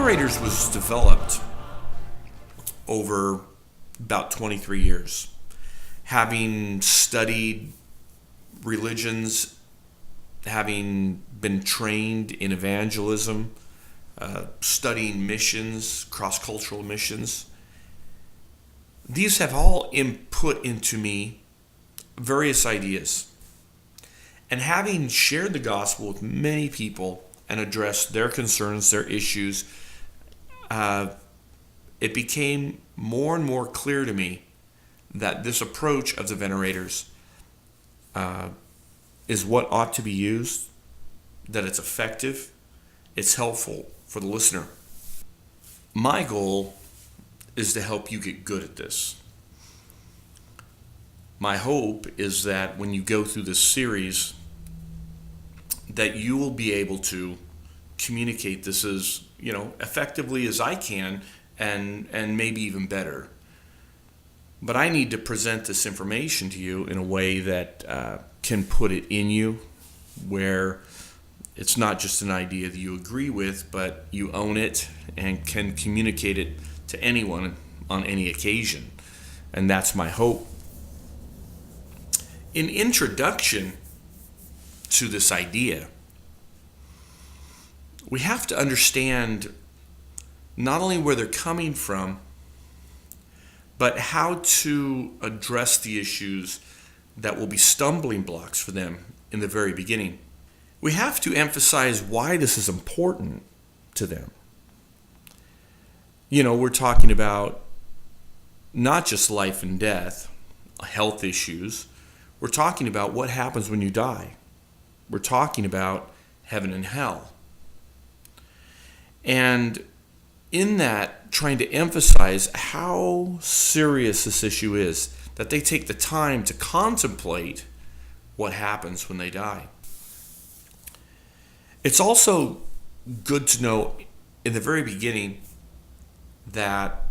Venerators was developed over about 23 years. Having studied religions, having been trained in evangelism, studying missions, cross-cultural missions, these have all input into me various ideas. And having shared the gospel with many people and addressed their concerns, their issues, it became more and more clear to me that this approach of the Venerators is what ought to be used, that it's effective, it's helpful for the listener. My goal is to help you get good at this. My hope is that when you go through this series, that you will be able to communicate this as, effectively as I can, and maybe even better. But I need to present this information to you in a way that can put it in you, where it's not just an idea that you agree with, but you own it and can communicate it to anyone on any occasion. And that's my hope. In introduction to this idea, we have to understand not only where they're coming from, but how to address the issues that will be stumbling blocks for them in the very beginning. We have to emphasize why this is important to them. We're talking about not just life and death, health issues. We're talking about what happens when you die. We're talking about heaven and hell. And in that, trying to emphasize how serious this issue is, that they take the time to contemplate what happens when they die. It's also good to know in the very beginning that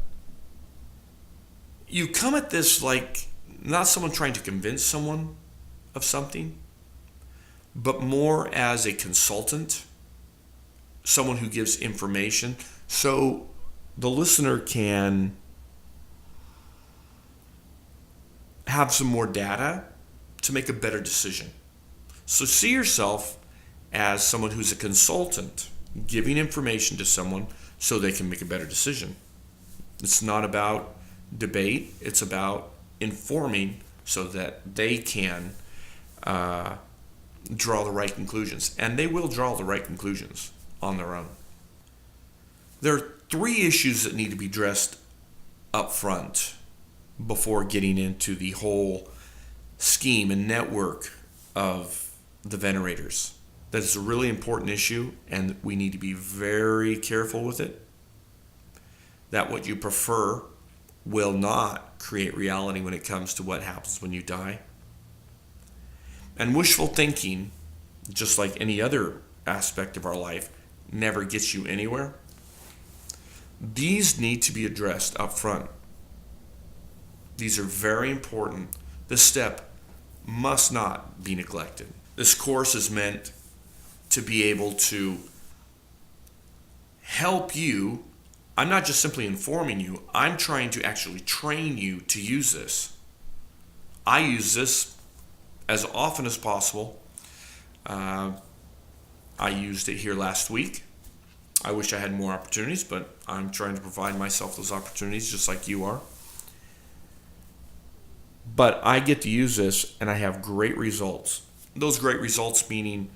you come at this like not someone trying to convince someone of something, but more as a consultant, someone who gives information, so the listener can have some more data to make a better decision. So see yourself as someone who's a consultant, giving information to someone so they can make a better decision. It's not about debate, it's about informing so that they can draw the right conclusions. And they will draw the right conclusions on their own. There are three issues that need to be addressed up front before getting into the whole scheme and network of the Venerators. That is a really important issue, and we need to be very careful with it. That what you prefer will not create reality when it comes to what happens when you die. And wishful thinking, just like any other aspect of our life, never gets you anywhere. These need to be addressed up front. These are very important. This step must not be neglected. This course is meant to be able to help you. I'm not just simply informing you. I'm trying to actually train you to use this. I use this as often as possible. I used it here last week. I wish I had more opportunities, but I'm trying to provide myself those opportunities just like you are. But I get to use this and I have great results. Those great results meaning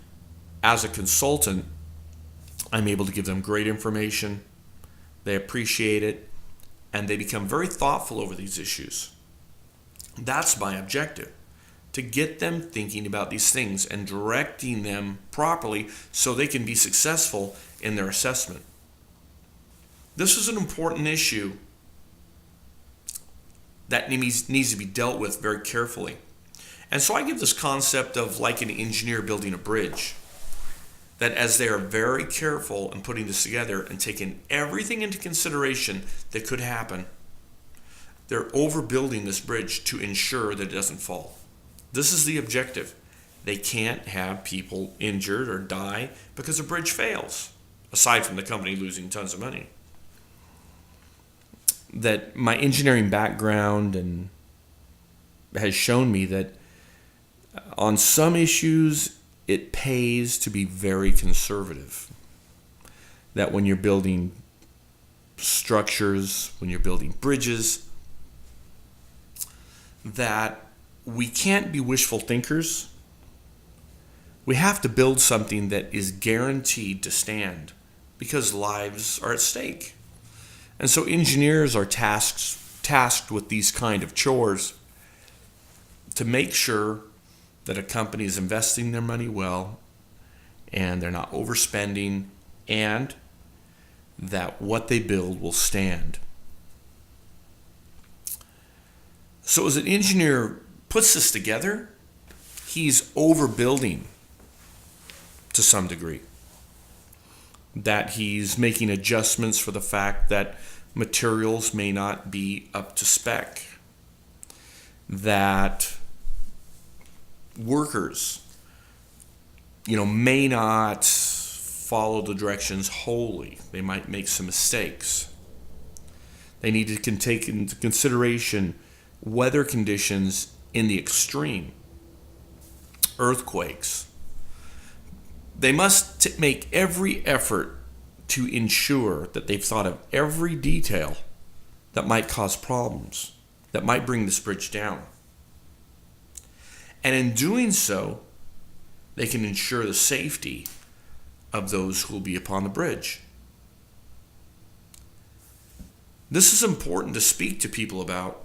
as a consultant, I'm able to give them great information. They appreciate it and they become very thoughtful over these issues. That's my objective, to get them thinking about these things and directing them properly so they can be successful in their assessment. This is an important issue that needs to be dealt with very carefully. And so I give this concept of like an engineer building a bridge, that as they are very careful in putting this together and taking everything into consideration that could happen, they're overbuilding this bridge to ensure that it doesn't fall. This is the objective. They can't have people injured or die because a bridge fails. aside from the company losing tons of money. That my engineering background and has shown me that on some issues it pays to be very conservative. That when you're building structures, when you're building bridges, that we can't be wishful thinkers. We have to build something that is guaranteed to stand because lives are at stake. And so engineers are tasked with these kind of chores to make sure that a company is investing their money well and they're not overspending and that what they build will stand. So as an engineer puts this together, he's overbuilding to some degree. That he's making adjustments for the fact that materials may not be up to spec. That workers, may not follow the directions wholly. They might make some mistakes. They need to take into consideration weather conditions in the extreme, earthquakes. They must make every effort to ensure that they've thought of every detail that might cause problems, that might bring this bridge down. And in doing so, they can ensure the safety of those who will be upon the bridge. This is important to speak to people about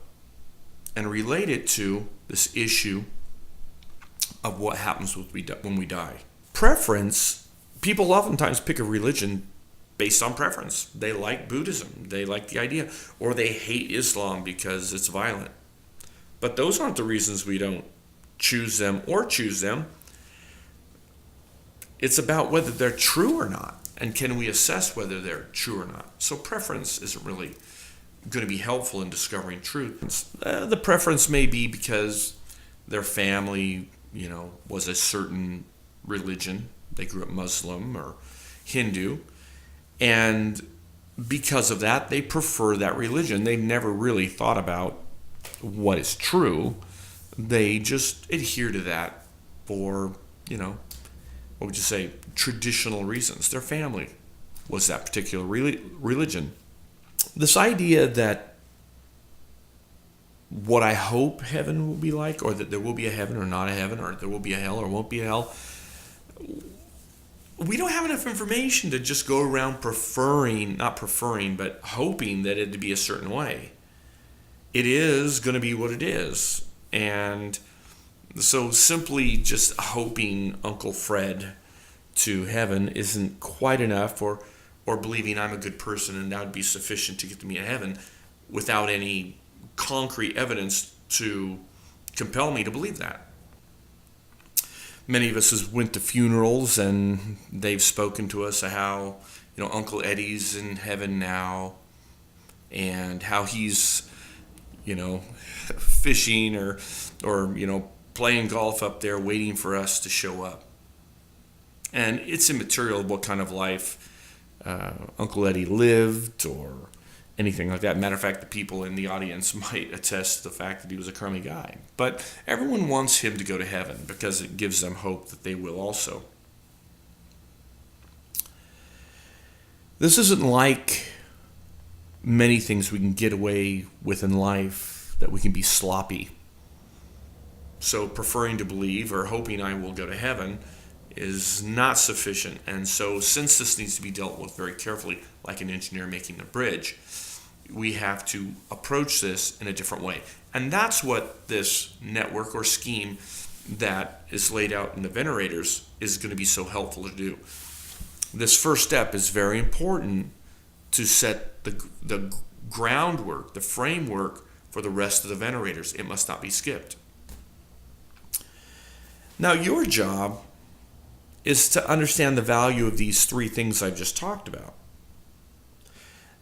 and relate it to this issue of what happens when we die. Preference, people oftentimes pick a religion based on preference. They like Buddhism, they like the idea, or they hate Islam because it's violent. But those aren't the reasons we don't choose them or choose them. It's about whether they're true or not, and can we assess whether they're true or not. So preference isn't really going to be helpful in discovering truth. The preference may be because their family, was a certain religion. They grew up Muslim or Hindu, and because of that, they prefer that religion. They never really thought about what is true. They just adhere to that for, what would you say, traditional reasons. Their family was that particular religion. This idea that what I hope heaven will be like, or that there will be a heaven or not a heaven, or there will be a hell or won't be a hell, we don't have enough information to just go around not preferring, but hoping that it'd be a certain way. It is going to be what it is. And so simply just hoping Uncle Fred to heaven isn't quite enough, or believing I'm a good person and that would be sufficient to get me to heaven without any concrete evidence to compel me to believe that. Many of us has went to funerals and they've spoken to us of how, Uncle Eddie's in heaven now and how he's, fishing or playing golf up there waiting for us to show up. And it's immaterial what kind of life Uncle Eddie lived or anything like that. Matter of fact, the people in the audience might attest to the fact that he was a crummy guy. But everyone wants him to go to heaven because it gives them hope that they will also. This isn't like many things we can get away with in life, that we can be sloppy. So preferring to believe or hoping I will go to heaven is not sufficient. And so since this needs to be dealt with very carefully, like an engineer making a bridge, we have to approach this in a different way. And that's what this network or scheme that is laid out in the Venerators is going to be so helpful to do. This first step is very important to set the groundwork, the framework for the rest of the Venerators. It must not be skipped. Now, your job is to understand the value of these three things I've just talked about.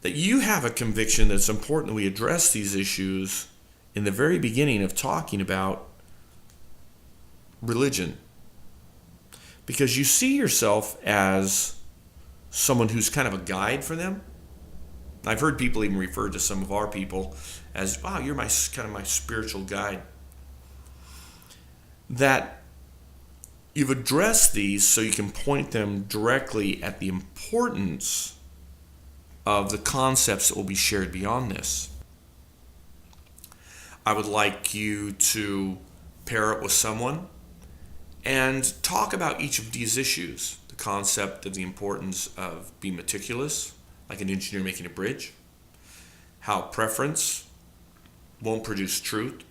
That you have a conviction that it's important that we address these issues in the very beginning of talking about religion. Because you see yourself as someone who's kind of a guide for them. I've heard people even refer to some of our people as, wow, you're my kind of my spiritual guide. That you've addressed these so you can point them directly at the importance of the concepts that will be shared beyond this. I would like you to pair it with someone and talk about each of these issues. The concept of the importance of being meticulous, like an engineer making a bridge. How preference won't produce truth.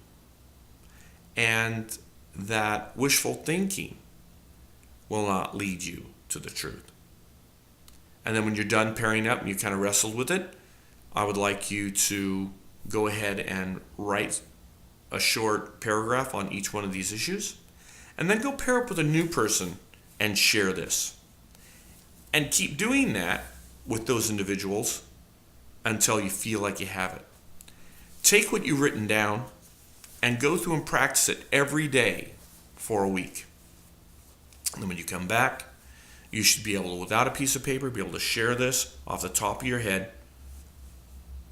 And that wishful thinking will not lead you to the truth. And then when you're done pairing up and you kind of wrestled with it, I would like you to go ahead and write a short paragraph on each one of these issues. And then go pair up with a new person and share this. And keep doing that with those individuals until you feel like you have it. Take what you've written down and go through and practice it every day for a week. And then when you come back, you should be able to, without a piece of paper, be able to share this off the top of your head.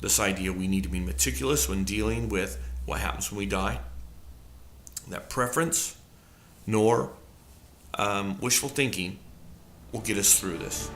This idea we need to be meticulous when dealing with what happens when we die. That preference nor wishful thinking will get us through this.